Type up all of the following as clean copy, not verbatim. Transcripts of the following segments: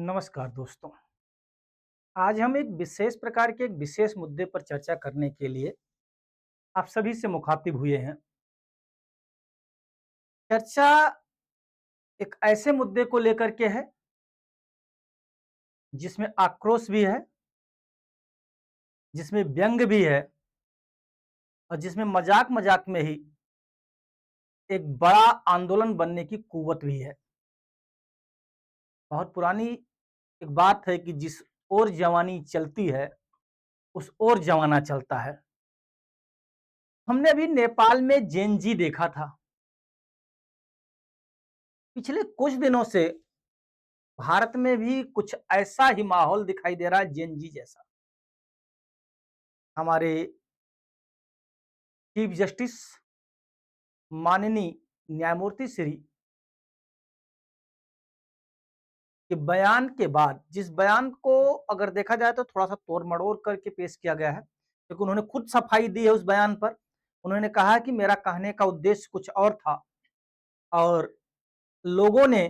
नमस्कार दोस्तों। आज हम एक विशेष प्रकार के एक विशेष मुद्दे पर चर्चा करने के लिए आप सभी से मुखातिब हुए हैं। चर्चा एक ऐसे मुद्दे को लेकर के है जिसमें आक्रोश भी है, जिसमें व्यंग भी है और जिसमें मजाक-मजाक में ही एक बड़ा आंदोलन बनने की कुव्वत भी है। बहुत पुरानी एक बात है कि जिस ओर जवानी चलती है, उस ओर जमाना चलता है। हमने अभी नेपाल में जेन ज़ी देखा था। पिछले कुछ दिनों से भारत में भी कुछ ऐसा ही माहौल दिखाई दे रहा है जेन जी जैसा। हमारे चीफ जस्टिस माननीय न्यायमूर्ति श्री के बयान के बाद, जिस बयान को अगर देखा जाए तो थोड़ा सा तोड़ मड़ोड़ करके पेश किया गया है, क्योंकि उन्होंने खुद सफाई दी है उस बयान पर। उन्होंने कहा कि मेरा कहने का उद्देश्य कुछ और था और लोगों ने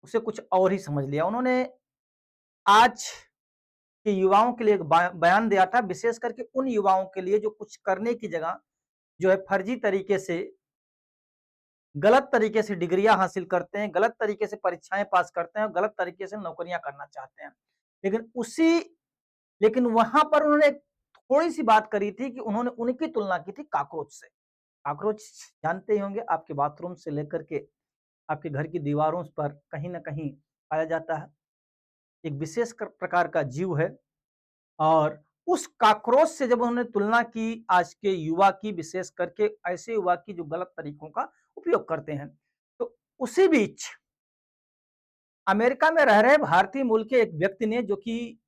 उसे कुछ और ही समझ लिया। उन्होंने आज के युवाओं के लिए एक बयान दिया था, विशेष करके उन युवाओं के लिए जो कुछ करने की जगह जो है फर्जी तरीके से, गलत तरीके से डिग्रियां हासिल करते हैं, गलत तरीके से परीक्षाएं पास करते हैं और गलत तरीके से नौकरियां करना चाहते हैं। लेकिन उसी लेकिन वहां पर उन्होंने थोड़ी सी बात करी थी कि उन्होंने उनकी तुलना की थी कॉकरोच से। कॉकरोच जानते ही होंगे, आपके बाथरूम से लेकर के आपके घर की दीवारों पर कहीं ना कहीं पाया जाता है। एक विशेष प्रकार का जीव है और उस कॉकरोच से जब उन्होंने तुलना की आज के युवा की, विशेष करके ऐसे युवा की जो गलत तरीकों का उपयोग करते हैं, तो उसी बीच अमेरिका में रह रहे भारतीय मूल के एक व्यक्ति ने, जो कि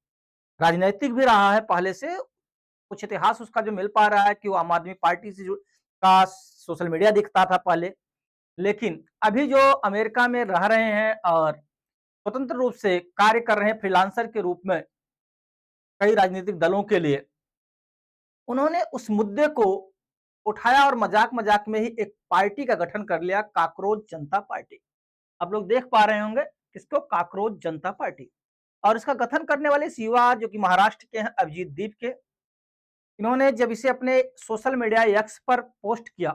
राजनैतिक भी रहा है पहले से, कुछ इतिहास उसका जो मिल पा रहा है कि वो आम आदमी पार्टी से जो का सोशल मीडिया दिखता था पहले, लेकिन अभी जो अमेरिका में रह रहे हैं और स्वतंत्र रूप से कार्य कर रहे हैं फ्रीलांसर के रूप में कई राजनीतिक दलों के लिए, उन्होंने उस मुद्दे को उठाया और मजाक-मजाक में ही एक पार्टी का गठन कर लिया, कॉकरोच जनता पार्टी। आप लोग देख पा रहे होंगे किसको, कॉकरोच जनता पार्टी। और इसका गठन करने वाले इस युवा जो कि महाराष्ट्र के हैं, अभिजीत दीप के, इन्होंने जब इसे अपने सोशल मीडिया एक्स पर पोस्ट किया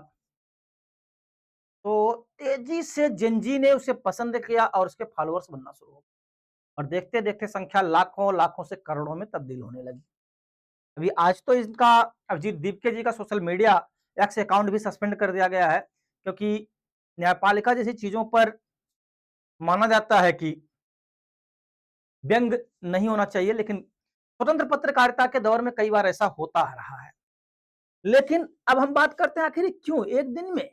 तो तेजी से जेनजी ने उसे पसंद किया और उसके फॉलोअर्स बनना शुरू हो गए और देखते देखते संख्या लाखों लाखों से करोड़ों में तब्दील होने लगी। अभी आज तो इनका, अभिजीत दीपके जी का सोशल मीडिया एक्स अकाउंट भी सस्पेंड कर दिया गया है, क्योंकि न्यायपालिका जैसी चीजों पर माना जाता है कि व्यंग नहीं होना चाहिए, लेकिन स्वतंत्र पत्रकारिता के दौर में कई बार ऐसा होता रहा है। लेकिन अब हम बात करते हैं आखिर क्यों एक दिन में,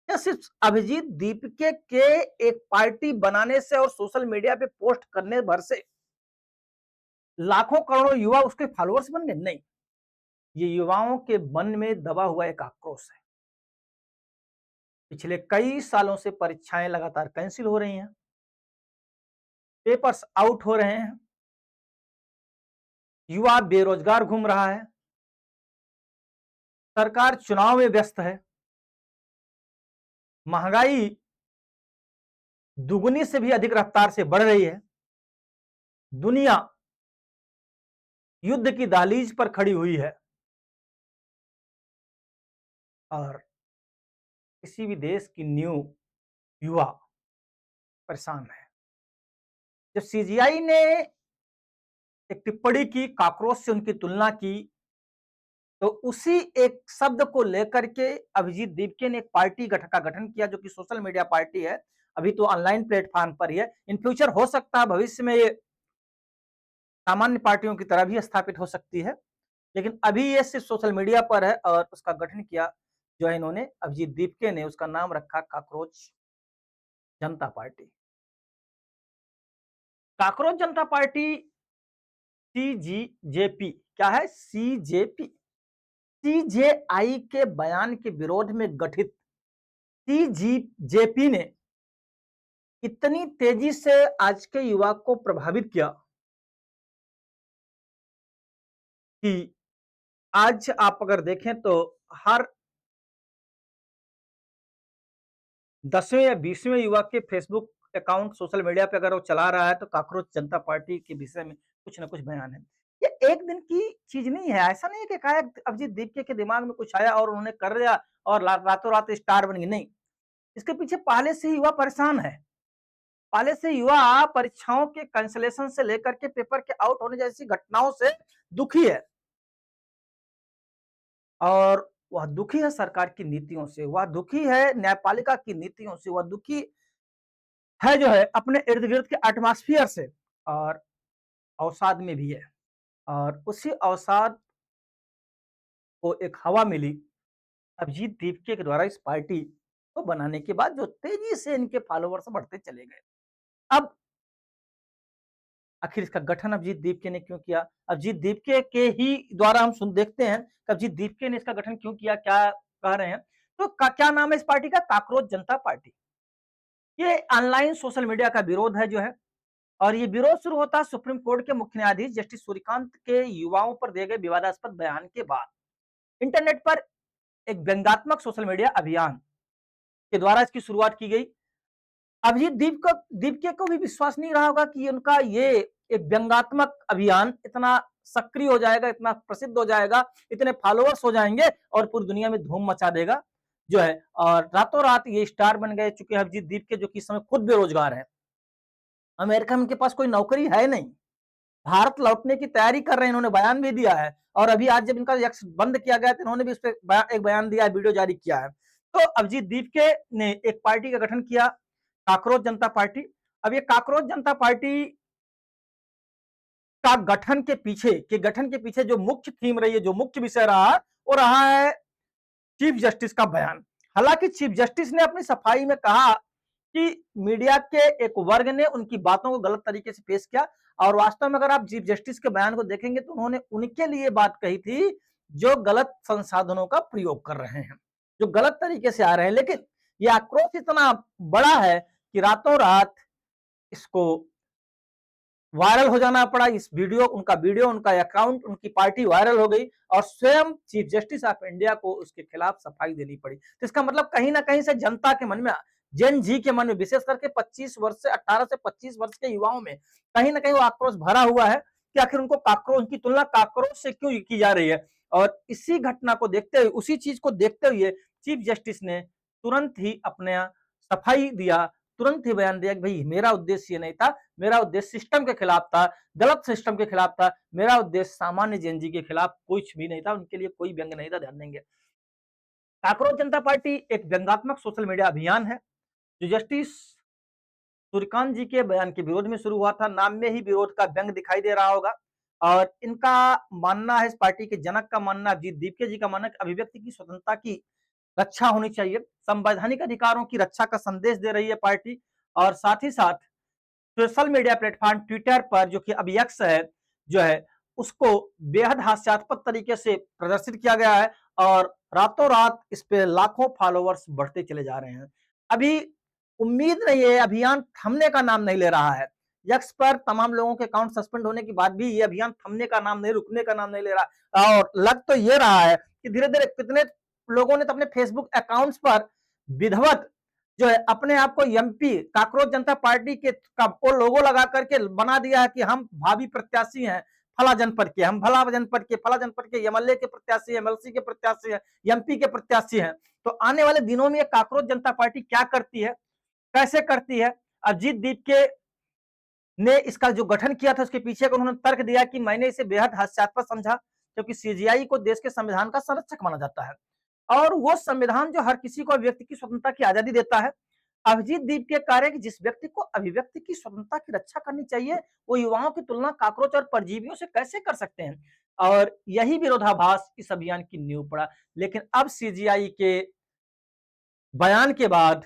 या सिर्फ अभिजीत दीपके के एक पार्टी बनाने से और सोशल मीडिया पे पोस्ट करने भर से लाखों करोड़ों युवा उसके फॉलोअर्स बन गए? नहीं, ये युवाओं के मन में दबा हुआ एक आक्रोश है। पिछले कई सालों से परीक्षाएं लगातार कैंसिल हो रही हैं, पेपर्स आउट हो रहे हैं, युवा बेरोजगार घूम रहा है, सरकार चुनाव में व्यस्त है, महंगाई दुगुनी से भी अधिक रफ्तार से बढ़ रही है, दुनिया युद्ध की दहलीज पर खड़ी हुई है और किसी भी देश की न्यू युवा परेशान है। जब सीजीआई ने एक टिप्पणी की, कॉकरोच से उनकी तुलना की, तो उसी एक शब्द को लेकर के अभिजीत दीपके ने एक पार्टी का गठन किया, जो कि सोशल मीडिया पार्टी है। अभी तो ऑनलाइन प्लेटफॉर्म पर ही है, इन फ्यूचर हो सकता है भविष्य में ये सामान्य पार्टियों की तरह भी स्थापित हो सकती है, लेकिन अभी ये सिर्फ सोशल मीडिया पर है और उसका गठन किया जो है इन्होंने, अभिजीत दीपके ने, उसका नाम रखा कॉकरोच जनता पार्टी। कॉकरोच जनता पार्टी सीजीजेपी क्या है, सीजेपी, सीजेआई के बयान के विरोध में गठित सीजीजेपी ने इतनी तेजी से आज के युवा को प्रभावित किया कि आज आप अगर देखें तो हर 10वें या 20वें युवा के फेसबुक अकाउंट सोशल मीडिया पे अगर वो चला रहा है तो काकरोच जनता पार्टी के विषय में कुछ ना कुछ बयान है। ये एक दिन की चीज नहीं है, ऐसा नहीं है कि एकाएक अभिजीत दीपके के दिमाग में कुछ आया और उन्होंने कर दिया और रातों रात स्टार बन गई, नहीं। इसके पीछे पहले से ही युवा परेशान है, पहले से युवा परीक्षाओं के कैंसलेशन से लेकर के पेपर के आउट होने जैसी घटनाओं से दुखी है, और वह दुखी है सरकार की नीतियों से, वह दुखी है न्यायपालिका की नीतियों से, वह दुखी है जो है अपने इर्द गिर्द के एटमॉस्फेयर से, और अवसाद में भी है। और उसी अवसाद को एक हवा मिली अभिजीत दीपके के द्वारा इस पार्टी को बनाने के बाद, जो तेजी से इनके फॉलोवर्स बढ़ते चले गए। अब आखिर इसका गठन अभिजीत दीपके ने क्यों किया? अभिजीत दीपके के ही द्वारा हम सुन देखते हैं कि अभिजीत दीपके ने इसका गठन क्यों किया, क्या कह रहे हैं। तो क्या नाम है इस पार्टी का? काकरोच जनता पार्टी। ये ऑनलाइन सोशल मीडिया का विरोध है जो है, और ये विरोध शुरू होता है सुप्रीम कोर्ट के मुख्य न्यायाधीश जस्टिस सूर्यकांत के युवाओं पर दिए गए विवादास्पद बयान के बाद। इंटरनेट पर एक व्यंग्यात्मक सोशल मीडिया अभियान के द्वारा इसकी शुरुआत की गई। अभिजीत दीपके को भी विश्वास नहीं रहा होगा कि उनका ये एक व्यंग्यात्मक अभियान इतना सक्रिय हो जाएगा, इतना प्रसिद्ध हो जाएगा, इतने फॉलोअर्स हो जाएंगे और पूरी दुनिया में धूम मचा देगा जो है, और रातों रात ये स्टार बन गए चुके हैं अभिजीत दीपके, जो कि इस समय खुद बेरोजगार है। अमेरिका में उनके पास कोई नौकरी है नहीं, भारत लौटने की तैयारी कर रहे हैं, इन्होंने बयान भी दिया है, और अभी आज जब इनका एक्स बंद किया गया तो इन्होंने भी उस पर एक बयान दिया है, वीडियो जारी किया है। तो अभिजीत दीपके ने एक पार्टी का गठन किया, काकरोच जनता पार्टी। अब ये काकरोच जनता पार्टी का गठन के पीछे जो मुख्य थीम रही है, जो मुख्य विषय रहा, वो रहा है चीफ जस्टिस का बयान। हालांकि चीफ जस्टिस ने अपनी सफाई में कहा कि मीडिया के एक वर्ग ने उनकी बातों को गलत तरीके से पेश किया, और वास्तव में अगर आप चीफ जस्टिस के बयान को देखेंगे तो उन्होंने उनके लिए बात कही थी जो गलत संसाधनों का प्रयोग कर रहे हैं, जो गलत तरीके से आ रहे हैं। लेकिन यह आक्रोश इतना बड़ा है कि रातों रात इसको वायरल हो जाना पड़ा। इस वीडियो उनका अकाउंट, उनकी पार्टी वायरल हो गई, और स्वयं चीफ जस्टिस ऑफ इंडिया को उसके खिलाफ सफाई देनी पड़ी। तो इसका मतलब कहीं ना कहीं से जनता के मन में, जेन जी के मन में, विशेष करके 18 से 25 वर्ष के युवाओं में कहीं ना कहीं वो आक्रोश भरा हुआ है कि आखिर उनकी तुलना काकरोच से क्यों की जा रही है। और इसी घटना को देखते हुए, उसी चीज को देखते हुए चीफ जस्टिस ने तुरंत ही अपने सफाई दिया, तुरंत ही बयान दिया कि भाई मेरा उद्देश्य ये नहीं था, मेरा उद्देश्य सिस्टम के खिलाफ था, गलत सिस्टम के खिलाफ था, मेरा उद्देश्य सामान्य जेनजी के खिलाफ कुछ भी नहीं था, उनके लिए कोई व्यंग नहीं था। ध्यान देंगे, काकरोच जनता पार्टी एक व्यंग्यात्मक सोशल मीडिया अभियान है जो जस्टिस सूर्यकांत जी के बयान के विरोध में शुरू हुआ था। नाम में ही विरोध का व्यंग दिखाई दे रहा होगा, और इनका मानना है, इस पार्टी के जनक का मानना, अभिजीत दीपके जी का मानना, अभिव्यक्ति की स्वतंत्रता की रक्षा होनी चाहिए, संवैधानिक अधिकारों की रक्षा का संदेश दे रही है पार्टी। और साथ ही साथ सोशल मीडिया प्लेटफॉर्म ट्विटर पर, जो कि अभी एक्स है जो है, उसको बेहद हास्यास्पद तरीके से प्रदर्शित किया गया है, और रातों रात इस पे लाखों फॉलोअर्स बढ़ते चले जा रहे हैं। अभी उम्मीद नहीं है, अभियान थमने का नाम नहीं ले रहा है। यक्स पर तमाम लोगों के अकाउंट सस्पेंड होने के बाद भी ये अभियान थमने का नाम नहीं, रुकने का नाम नहीं ले रहा, और लग तो ये रहा है कि धीरे धीरे कितने लोगों ने तो अपने फेसबुक अकाउंट्स पर विधिवत जो है अपने आप को एमपी काकरोच जनता पार्टी के का वो लोगो लगा करके बना दिया है कि हम भावी प्रत्याशी हैं फला जनपद के, हम फला जनपद के एमएलए के प्रत्याशी, एमएलसी के प्रत्याशी हैं, एमपी के प्रत्याशी हैं। तो आने वाले दिनों में ये काकरोच जनता पार्टी क्या करती है, कैसे करती है? अभिजीत दीपके ने इसका जो गठन किया था उसके पीछे का उन्होंने तर्क दिया कि मैंने इसे बेहद हास्यास्पद समझा, क्योंकि सीजीआई को देश के संविधान का संरक्षक माना जाता है, और वो संविधान जो हर किसी को अभिव्यक्ति की स्वतंत्रता की आजादी देता है। अभिजीत दीपके कह रहे हैं कि जिस व्यक्ति को अभिव्यक्ति की स्वतंत्रता की रक्षा करनी चाहिए, वो युवाओं की तुलना काकरोच और परजीवियों से कैसे कर सकते हैं, और यही विरोधाभास इस अभियान की नींव पड़ा। लेकिन अब सीजीआई के बयान के बाद,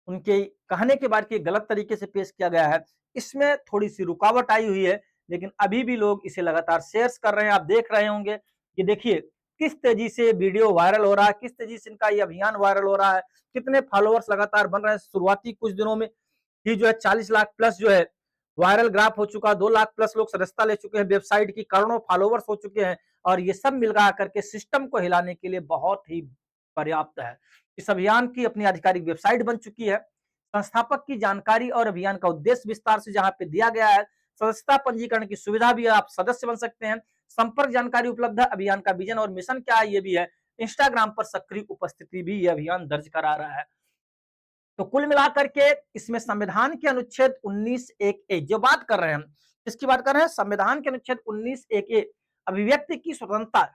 उनके कहने के बाद कि गलत तरीके से पेश किया गया है, इसमें थोड़ी सी रुकावट आई हुई है, लेकिन अभी भी लोग इसे लगातार शेयर कर रहे हैं। आप देख रहे होंगे कि देखिए किस तेजी से वीडियो वायरल हो रहा है, किस तेजी से इनका ये अभियान वायरल हो रहा है, कितने फॉलोअर्स लगातार बन रहे हैं। शुरुआती कुछ दिनों में ही जो है 40 लाख प्लस जो है वायरल ग्राफ हो चुका, 2 लाख प्लस लोग सदस्यता ले चुके हैं, वेबसाइट की करोड़ों फॉलोअर्स हो चुके हैं, और ये सब मिलकर करके सिस्टम को हिलाने के लिए बहुत ही पर्याप्त है। इस अभियान की अपनी आधिकारिक वेबसाइट बन चुकी है, संस्थापक की जानकारी और अभियान का उद्देश्य विस्तार से जहां पे दिया गया है। सदस्यता पंजीकरण की सुविधा भी है, आप सदस्य बन सकते हैं। संपर्क जानकारी उपलब्ध है, अभियान का विजन और मिशन क्या है ये भी है। इंस्टाग्राम पर सक्रिय उपस्थिति भी ये अभियान दर्ज करा रहा है। तो कुल मिलाकर के इसमें संविधान के अनुच्छेद 19 एक ए जो बात कर रहे हैं हम, इसकी बात कर रहे हैं संविधान के अनुच्छेद 19 एक ए, अभिव्यक्ति की स्वतंत्रता,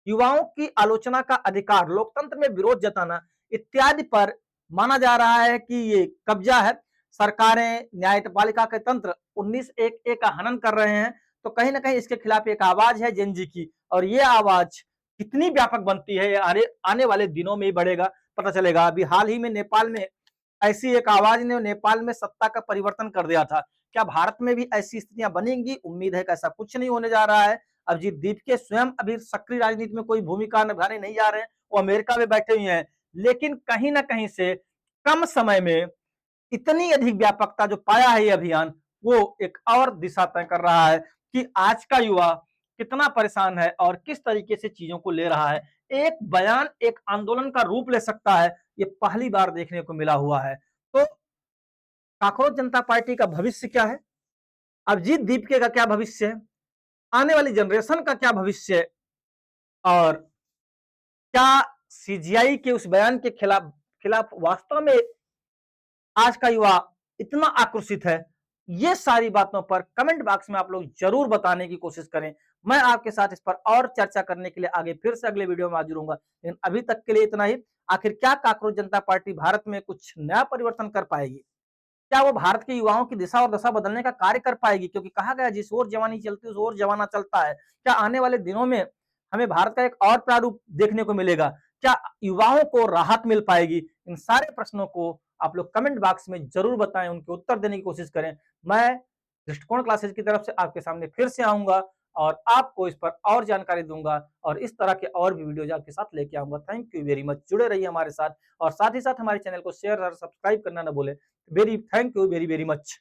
युवाओं की आलोचना का अधिकार, लोकतंत्र में विरोध जताना इत्यादि पर माना जा रहा है कि ये कब्जा है। सरकारें, न्यायपालिका के तंत्र 19 एक ए का हनन कर रहे हैं। तो कहीं ना कहीं इसके खिलाफ एक आवाज है जेन जी की, और ये आवाज कितनी व्यापक बनती है आने वाले दिनों में ही बढ़ेगा, पता चलेगा। अभी हाल ही में नेपाल में ऐसी एक आवाज ने नेपाल में सत्ता का परिवर्तन कर दिया था। क्या भारत में भी ऐसी स्थितियां बनेंगी? उम्मीद है कि ऐसा कुछ नहीं होने जा रहा है। अभिजीत दीपके स्वयं अभी सक्रिय राजनीति में कोई भूमिका निभाने नहीं जा रहे हैं, वो अमेरिका में बैठे हुए हैं। लेकिन कहीं ना कहीं से कम समय में इतनी अधिक व्यापकता जो पाया है ये अभियान, वो एक और दिशा तय कर रहा है कि आज का युवा कितना परेशान है और किस तरीके से चीजों को ले रहा है। एक बयान एक आंदोलन का रूप ले सकता है, ये पहली बार देखने को मिला हुआ है। तो कांकरोच जनता पार्टी का भविष्य क्या है? अभिजीत दीपके का क्या भविष्य है? आने वाली जनरेशन का क्या भविष्य है? और क्या सीजीआई के उस बयान के खिलाफ वास्तव में आज का युवा इतना आक्रोशित है? ये सारी बातों पर कमेंट बॉक्स में आप लोग जरूर बताने की कोशिश करें। मैं आपके साथ इस पर और चर्चा करने के लिए आगे फिर से अगले वीडियो में हाजिर होऊंगा, लेकिन अभी तक के लिए इतना ही। आखिर क्या कांकरोच जनता पार्टी भारत में कुछ नया परिवर्तन कर पाएगी? क्या वो भारत के युवाओं की दिशा और दशा बदलने का कार्य कर पाएगी? क्योंकि कहा गया जिस ओर जवानी चलती उस ओर जमाना चलता है। क्या आने वाले दिनों में हमें भारत का एक और प्रारूप देखने को मिलेगा? क्या युवाओं को राहत मिल पाएगी? इन सारे प्रश्नों को आप लोग कमेंट बॉक्स में जरूर बताएं, उनके उत्तर देने की कोशिश करें। मैं दृष्टिकोण क्लासेस की तरफ से आपके सामने फिर से आऊंगा और आपको इस पर और जानकारी दूंगा और इस तरह के और भी वीडियोज आपके साथ लेके आऊंगा। थैंक यू वेरी मच, जुड़े रहिए हमारे साथ और साथ ही साथ हमारे चैनल को शेयर और सब्सक्राइब करना ना भूलें। Very thank you very very much.